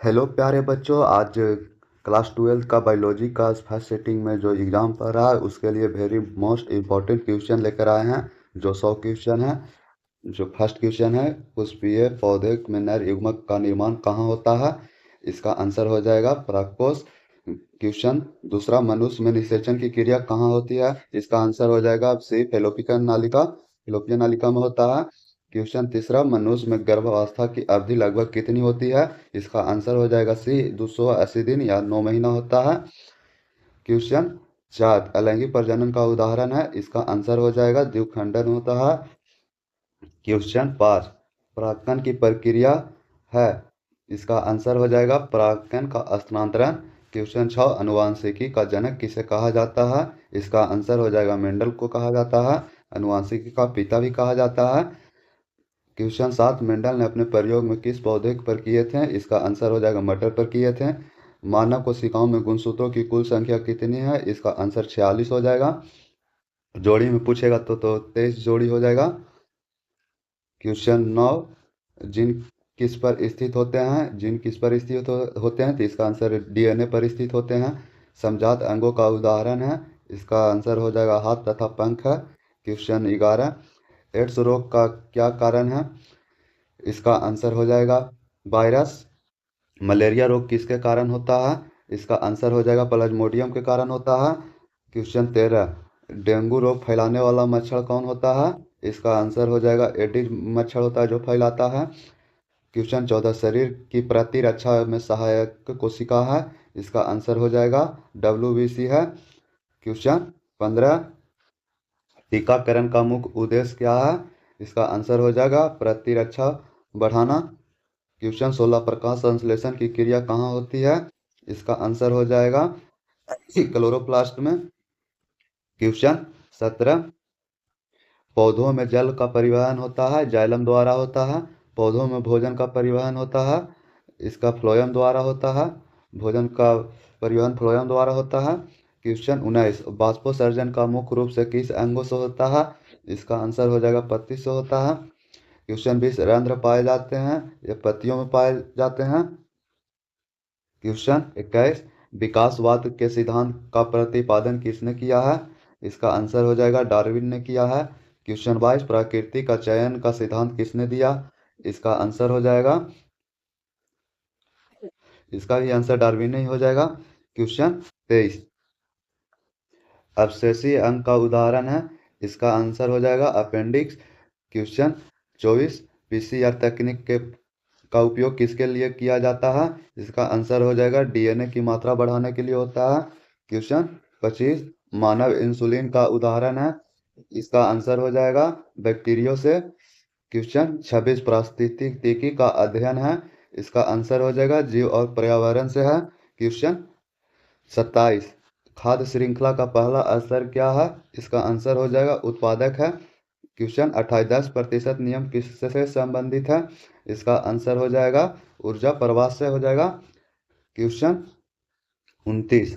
Hello प्यारे बच्चों। आज क्लास 12 का बायोलॉजी का फर्स्ट सेटिंग में जो एग्ज़ाम पढ़ रहा है उसके लिए वेरी मोस्ट इम्पॉर्टेंट क्वेश्चन लेकर आए हैं। जो 100 क्वेश्चन है। जो फर्स्ट क्वेश्चन है, पुष्पीय पौधे में नर युग्मक का निर्माण कहाँ होता है? इसका आंसर हो जाएगा परागकोश। क्वेश्चन दूसरा, मनुष्य में निषेचन की क्रिया कहाँ होती है? इसका आंसर हो जाएगा सी, फेलोपियन नालिका। फेलोपियन नालिका में होता है। क्वेश्चन तीसरा, मनुष्य में गर्भावस्था की अवधि लगभग कितनी होती है? इसका आंसर हो जाएगा सी, 280 दिन या 9 महीना होता है। क्वेश्चन चार, अलैंगिक प्रजनन का उदाहरण है। इसका आंसर हो जाएगा द्विखंडन होता है। क्वेश्चन पाँच, परागकण की प्रक्रिया है। इसका आंसर हो जाएगा परागकण का स्थानांतरण। क्वेश्चन छः, अनुवांशिकी का जनक किसे कहा जाता है? इसका आंसर हो जाएगा मेंडल को कहा जाता है। अनुवांशिकी का पिता भी कहा जाता है। क्वेश्चन सात, मेंडल ने अपने प्रयोग में किस पौधे पर किए थे? इसका आंसर हो जाएगा मटर पर किए थे। मानव कोशिकाओं में गुणसूत्रों की कुल संख्या कितनी है? इसका आंसर 46 हो जाएगा। जोड़ी में पूछेगा तो 23 जोड़ी हो जाएगा। क्वेश्चन नौ, जिन किस पर स्थित होते हैं? जिन किस पर स्थित होते हैं? तो इसका आंसर डीएनए पर स्थित होते हैं। समजात अंगों का उदाहरण है। इसका आंसर हो जाएगा हाथ तथा पंख है। क्वेश्चन 11, एड्स रोग का क्या कारण है? इसका आंसर हो जाएगा वायरस। मलेरिया रोग किसके कारण होता है? इसका आंसर हो जाएगा प्लाज्मोडियम के कारण होता है। क्वेश्चन 13, डेंगू रोग फैलाने वाला मच्छर कौन होता है? इसका आंसर हो जाएगा एडिस मच्छर होता है जो फैलाता है। क्वेश्चन 14, शरीर की प्रतिरक्षा में सहायक कोशिका है। इसका आंसर हो जाएगा WBC है। क्वेश्चन 15, टीकाकरण का मुख्य उद्देश्य क्या है? इसका आंसर हो जाएगा प्रतिरक्षा बढ़ाना। क्वेश्चन 16, प्रकाश संश्लेषण की क्रिया कहाँ होती है? इसका आंसर हो जाएगा क्लोरोप्लास्ट में। क्वेश्चन 17, पौधों में जल का परिवहन होता है, जाइलम द्वारा होता है। पौधों में भोजन का परिवहन होता है, इसका फ्लोएम द्वारा होता है। भोजन का परिवहन फ्लोएम द्वारा होता है। क्वेश्चन 19, बाष्पोत्सर्जन का मुख्य रूप से किस अंगों से होता है? इसका आंसर हो जाएगा पत्ती से होता है। क्वेश्चन 20, रंध्र पाए जाते हैं या पत्तियों में पाए जाते हैं? क्वेश्चन 21, विकासवाद के सिद्धांत का प्रतिपादन किसने किया है? इसका आंसर हो जाएगा डार्विन ने किया है। क्वेश्चन 22, प्रकृति का चयन का सिद्धांत किसने दिया? इसका आंसर हो जाएगा, इसका भी आंसर डार्विन ही हो जाएगा। क्वेश्चन 23, अवशेषीय अंग का उदाहरण है। इसका आंसर हो जाएगा अपेंडिक्स। क्वेश्चन 24, PCR तकनीक के का उपयोग किसके लिए किया जाता है? इसका आंसर हो जाएगा डीएनए की मात्रा बढ़ाने के लिए होता है। क्वेश्चन 25, मानव इंसुलिन का उदाहरण है। इसका आंसर हो जाएगा बैक्टीरियो से। क्वेश्चन 26, पारिस्थितिकी का अध्ययन है। इसका आंसर हो जाएगा जीव और पर्यावरण से है। क्वेश्चन 27, खाद्य श्रृंखला का पहला स्तर क्या है? इसका आंसर हो जाएगा उत्पादक है। क्वेश्चन 28, 10% नियम किससे संबंधित है? इसका आंसर हो जाएगा ऊर्जा प्रवाह से हो जाएगा। क्वेश्चन 29,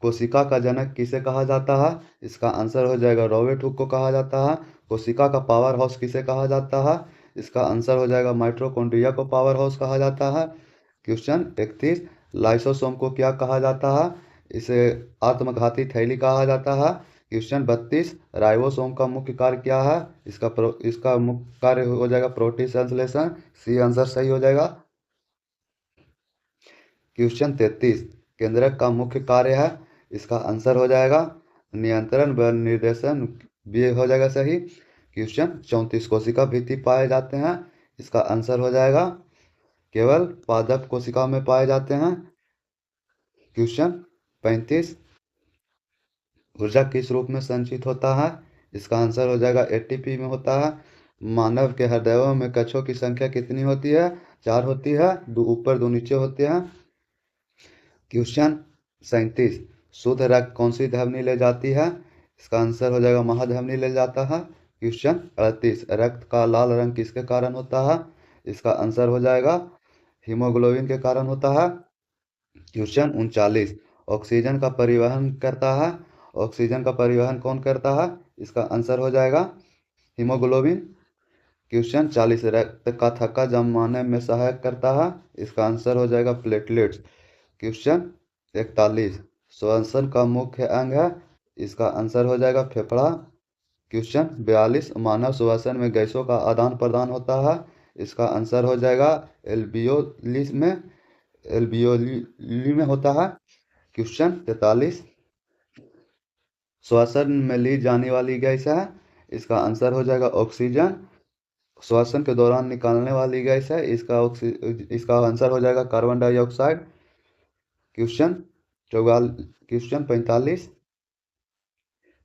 कोशिका का जनक किसे कहा जाता है? इसका आंसर हो जाएगा रॉबर्ट हुक को कहा जाता है। कोशिका का पावर हाउस किसे कहा जाता है? इसका आंसर हो जाएगा माइटोकॉन्ड्रिया को पावर हाउस कहा जाता है। क्वेश्चन 31, लाइसोसोम को क्या कहा जाता है? इसे आत्मघाती थैली कहा जाता है। क्वेश्चन 32, राइबोसोम का मुख्य कार्य क्या है? इसका मुख्य कार्य हो जाएगा प्रोटीन संश्लेषण। सी आंसर सही हो जाएगा। क्वेश्चन 33, केंद्रक का मुख्य कार्य है। इसका आंसर हो जाएगा नियंत्रण व निर्देशन। भी हो जाएगा सही। क्वेश्चन 34, कोशिका भित्ति पाए जाते हैं। इसका आंसर हो जाएगा केवल पादप कोशिका में पाए जाते हैं। क्वेश्चन 35, ऊर्जा किस रूप में संचित होता है? इसका आंसर हो जाएगा ATP में होता है। मानव के हृदयों में कक्षों की संख्या कितनी होती है? 4 होती है, 2 ऊपर 2 नीचे होते हैं। क्वेश्चन 37, शुद्ध रक्त कौन सी धमनी ले जाती है? इसका आंसर हो जाएगा महाधमनी ले जाता है। क्वेश्चन 38, रक्त का लाल रंग किसके कारण होता है? इसका आंसर हो जाएगा हीमोग्लोबिन के कारण होता है। क्वेश्चन 39, ऑक्सीजन का परिवहन करता है। ऑक्सीजन का परिवहन कौन करता है? इसका आंसर हो जाएगा हीमोग्लोबिन। क्वेश्चन 40 रक्त का थक्का जमाने में सहायक करता है, इसका आंसर हो जाएगा प्लेटलेट्स। क्वेश्चन 41 श्वसन का मुख्य अंग है, इसका आंसर हो जाएगा फेफड़ा। क्वेश्चन 42 मानव श्वसन में गैसों का आदान प्रदान होता है, इसका आंसर हो जाएगा एल्वियोली में एल्वियोली में होता है। क्वेश्चन 43 श्वसन में ली जाने वाली गैस है, इसका आंसर हो जाएगा ऑक्सीजन। श्वसन के दौरान निकालने वाली गैस है, इसका आंसर हो जाएगा कार्बन डाइऑक्साइड। क्वेश्चन 45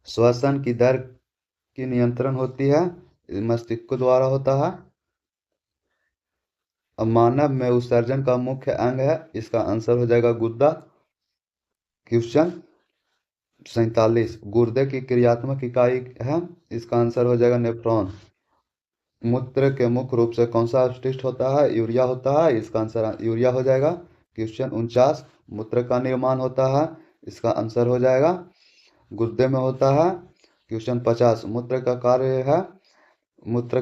श्वसन की दर की नियंत्रण होती है, मस्तिष्क द्वारा होता है। अब मानव में उत्सर्जन का मुख्य अंग है, इसका आंसर हो जाएगा गुर्दा। क्वेश्चन 47 गुर्दे की क्रियात्मक इकाई है, इसका आंसर हो जाएगा नेफ्रॉन। मूत्र के मुख्य रूप से कौन सा अपशिष्ट होता है, यूरिया होता है, इसका आंसर यूरिया हो जाएगा। क्वेश्चन 49 मूत्र का निर्माण होता है, इसका आंसर हो जाएगा गुर्दे में होता है। क्वेश्चन 50 मूत्र का कार्य है, मूत्र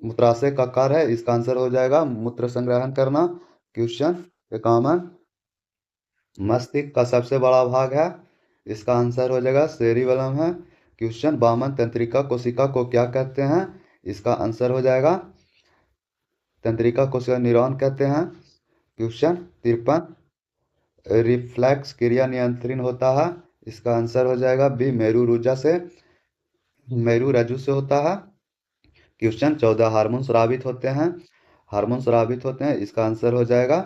मूत्राशय का कार्य है, इसका आंसर हो जाएगा मूत्र संग्रहण करना। क्वेश्चन 51 मस्तिष्क का सबसे बड़ा भाग है, इसका आंसर हो जाएगा सेरिबेलम है। क्वेश्चन 52 तंत्रिका कोशिका को क्या कहते हैं, इसका आंसर हो जाएगा तंत्रिका कोशिका न्यूरॉन कहते हैं। क्वेश्चन 53 रिफ्लेक्स क्रिया नियंत्रण होता है, इसका आंसर हो जाएगा बी मेरू रज्जु से होता है। क्वेश्चन 14 हार्मोन स्रावित होते हैं, इसका आंसर हो जाएगा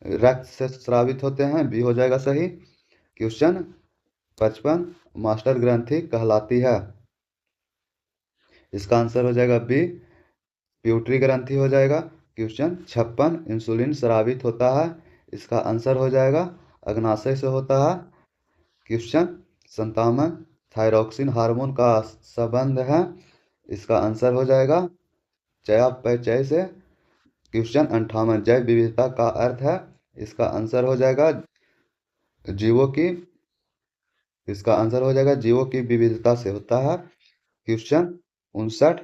रक्त से स्रावित होते हैं, बी हो जाएगा सही। क्वेश्चन 55 मास्टर ग्रंथि कहलाती है, इसका आंसर हो जाएगा बी प्यूटरी ग्रंथि हो जाएगा। क्वेश्चन 56 इंसुलिन स्रावित होता है, इसका आंसर हो जाएगा अग्नाशय से होता है। क्वेश्चन 57 थायरॉक्सिन हार्मोन का संबंध है, इसका आंसर हो जाएगा चयापचय से। क्वेश्चन 58 जैव विविधता का अर्थ है, इसका आंसर हो जाएगा जीवों की विविधता से होता है। क्वेश्चन 59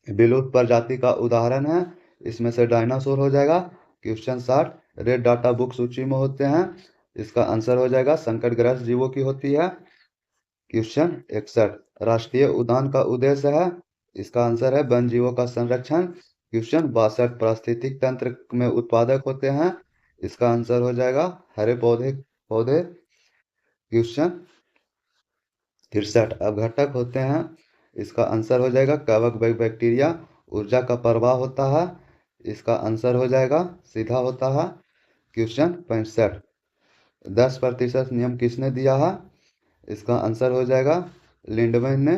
विलुप्त प्रजाति का उदाहरण है, इसमें से डायनासोर हो जाएगा। क्वेश्चन 60 रेड डाटा बुक सूची में होते हैं, इसका आंसर हो जाएगा संकटग्रस्त जीवों की होती है। क्वेश्चन 61 राष्ट्रीय उद्यान का उद्देश्य है, इसका आंसर है वन जीवों का संरक्षण। क्वेश्चन 62 पारिस्थितिक तंत्र में उत्पादक होते हैं, इसका आंसर हो जाएगा हरे पौधे। क्वेश्चन 63 अपघटक होते हैं, इसका आंसर हो जाएगा कवक बैक्टीरिया। ऊर्जा का प्रवाह होता है, इसका आंसर हो जाएगा सीधा होता है। क्वेश्चन 65 10% नियम किसने दिया है, इसका आंसर हो जाएगा लिंडमैन ने।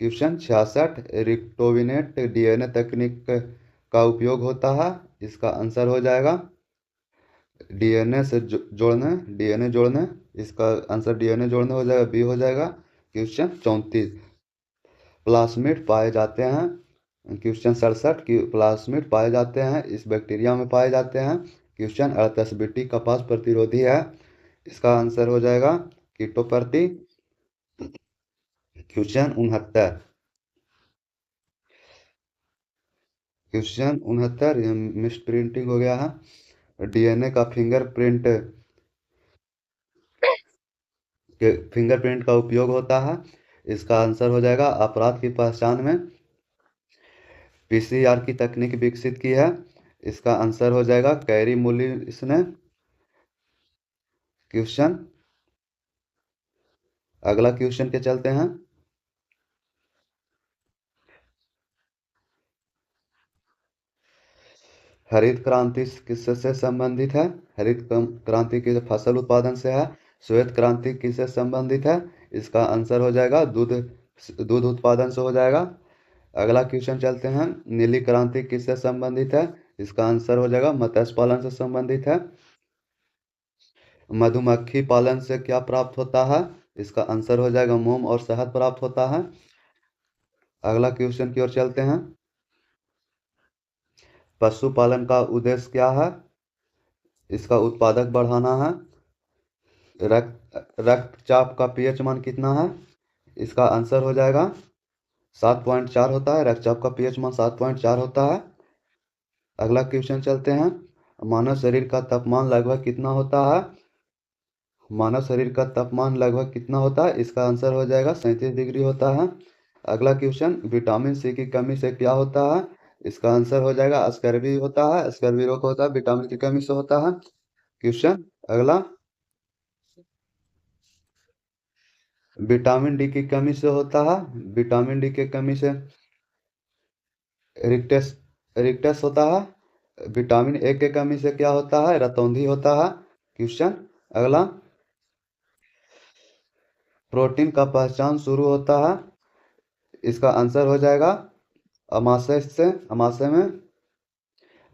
क्वेश्चन 66 रिक्टोविनेट डीएनए तकनीक का उपयोग होता है, इसका आंसर हो जाएगा डीएनए जोड़ने, इसका आंसर डीएनए जोड़ने हो जाएगा, बी हो जाएगा। क्वेश्चन 34 प्लाज्मिड पाए जाते हैं, क्वेश्चन 67 की प्लाज्मिड पाए जाते हैं इस बैक्टीरिया में पाए जाते हैं। क्वेश्चन 38 बीटी कपास प्रतिरोधी है, इसका आंसर हो जाएगा कीटोप्रति। क्वेश्चन 69 ये मिस प्रिंटिंग हो गया है। डीएनए का फिंगरप्रिंट का उपयोग होता है, इसका आंसर हो जाएगा अपराध की पहचान में। पीसीआर की तकनीक विकसित की है, इसका आंसर हो जाएगा कैरी मुलिस ने। क्वेश्चन अगला क्वेश्चन के चलते हैं। हरित क्रांति किससे से संबंधित है, हरित क्रांति की फसल उत्पादन से है। श्वेत क्रांति किससे संबंधित है, इसका आंसर हो जाएगा दूध उत्पादन से हो जाएगा। अगला क्वेश्चन चलते हैं नीली क्रांति किससे संबंधित है, इसका आंसर हो जाएगा मत्स्य पालन से संबंधित है। मधुमक्खी पालन से क्या प्राप्त होता है, इसका आंसर हो जाएगा मोम और शहद प्राप्त होता है। अगला क्वेश्चन की ओर चलते हैं पशुपालन का उद्देश्य क्या है, इसका उत्पादक बढ़ाना है। रक्तचाप का पीएच मान कितना है, इसका आंसर हो जाएगा 7.4 होता है। रक्तचाप का पीएच मान 7.4 होता है। अगला क्वेश्चन चलते हैं। मानव शरीर का तापमान लगभग कितना होता है? मानव शरीर का तापमान लगभग कितना होता है? इसका आंसर हो जाएगा 37 डिग्री होता है। अगला क्वेश्चन, विटामिन सी की कमी से क्या होता है? इसका आंसर हो जाएगा स्कर्वी होता है। स्कर्वी रोग होता है विटामिन की कमी से होता है। क्वेश्चन अगला, विटामिन डी की कमी से होता है। विटामिन डी की कमी से रिक्टेस रिक्टेस होता है। विटामिन ए की कमी से क्या होता है? रतौंधी होता है। क्वेश्चन अगला, प्रोटीन का पहचान शुरू होता है। इसका आंसर हो जाएगा अमाशय से। अमाशय में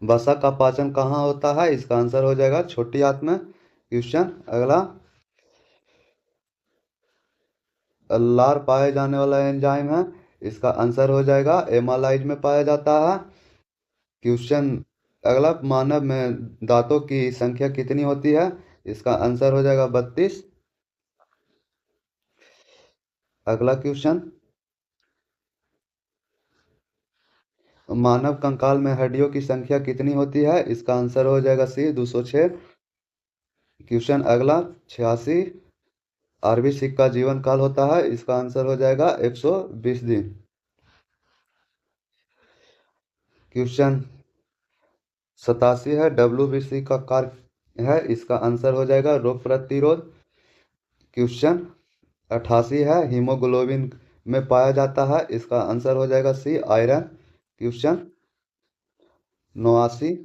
वसा का पाचन कहाँ होता है? इसका आंसर हो जाएगा छोटी आंत में। क्वेश्चन अगला, लार पाए जाने वाला एंजाइम है। इसका आंसर हो जाएगा एमालाइज में पाया जाता है। क्वेश्चन अगला, मानव में दांतों की संख्या कितनी होती है? इसका आंसर हो जाएगा 32। अगला क्वेश्चन, मानव कंकाल में हड्डियों की संख्या कितनी होती है? इसका आंसर हो जाएगा सी 206। क्वेश्चन अगला 86। आरबी सिक का जीवन काल होता है। इसका आंसर हो जाएगा 120 दिन। क्वेश्चन 87 है, डब्ल्यूबीसी का कार्य है। इसका आंसर हो जाएगा रोग प्रतिरोध। क्वेश्चन 88 है, हीमोग्लोबिन में पाया जाता है। इसका आंसर हो जाएगा सी आयरन। क्वेश्चन 89।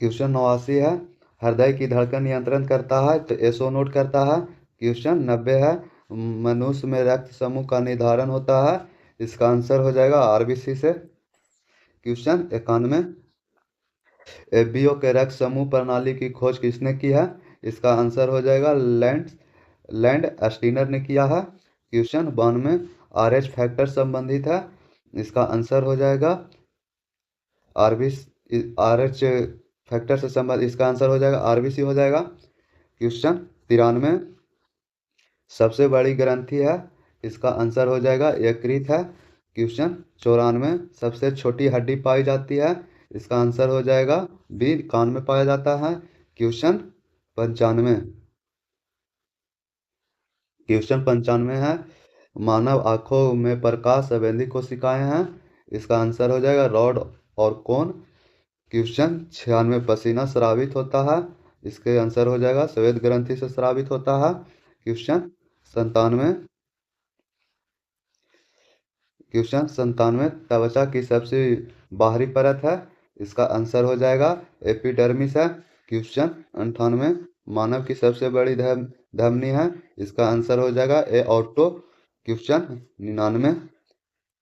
क्वेश्चन 89 है, हृदय की धड़कन नियंत्रण करता है तो एसओ नोट करता है। क्वेश्चन 90 है, मनुष्य में रक्त समूह का निर्धारण होता है। इसका आंसर हो जाएगा आरबीसी से। क्वेश्चन 91, एबीओ के रक्त समूह प्रणाली की खोज किसने की है? इसका आंसर हो जाएगा लैंड स्टीनर ने किया है। क्वेश्चन 92, आरएच फैक्टर संबंधित है। इसका आंसर हो जाएगा आरएच फैक्टर से संबंध, इसका आंसर हो जाएगा आरबीसी हो जाएगा। क्वेश्चन 93, सबसे बड़ी ग्रंथि है। इसका आंसर हो जाएगा यकृत है। क्वेश्चन 94, सबसे छोटी हड्डी पाई जाती है। इसका आंसर हो जाएगा बी, कान में पाया जाता है। क्वेश्चन 95। क्वेश्चन 95 है, मानव आंखों में प्रकाश संवेदी कोशिकाएं हैं। इसका आंसर हो जाएगा रॉड और कोन। क्वेश्चन 96, पसीना स्रावित होता है। इसके आंसर हो जाएगा श्वेत ग्रंथि से स्रावित होता है। क्वेश्चन 97। क्वेश्चन 97, त्वचा की सबसे बाहरी परत है। इसका आंसर हो जाएगा एपिडर्मिस है। क्वेश्चन 98, मानव की सबसे बड़ी धमनी है। इसका आंसर हो जाएगा ए ऑर्टो। क्वेश्चन 99,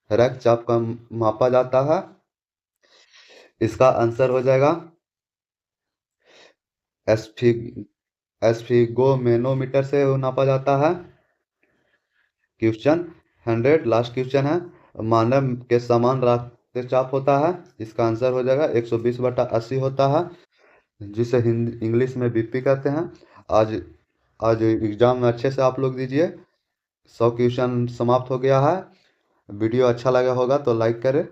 रक्तचाप का मापा जाता है। इसका आंसर हो जाएगा एस्फिगोमेनोमीटर से नापा जाता है। क्वेश्चन 100, लास्ट क्वेश्चन है, मानव के समान रक्तचाप होता है। इसका आंसर हो जाएगा 120/80 होता है, जिसे हिंदी इंग्लिश में बीपी कहते हैं। आज आज एग्जाम में अच्छे से आप लोग दीजिए। 100 क्वेश्चन समाप्त हो गया है। वीडियो अच्छा लगा होगा तो लाइक करें।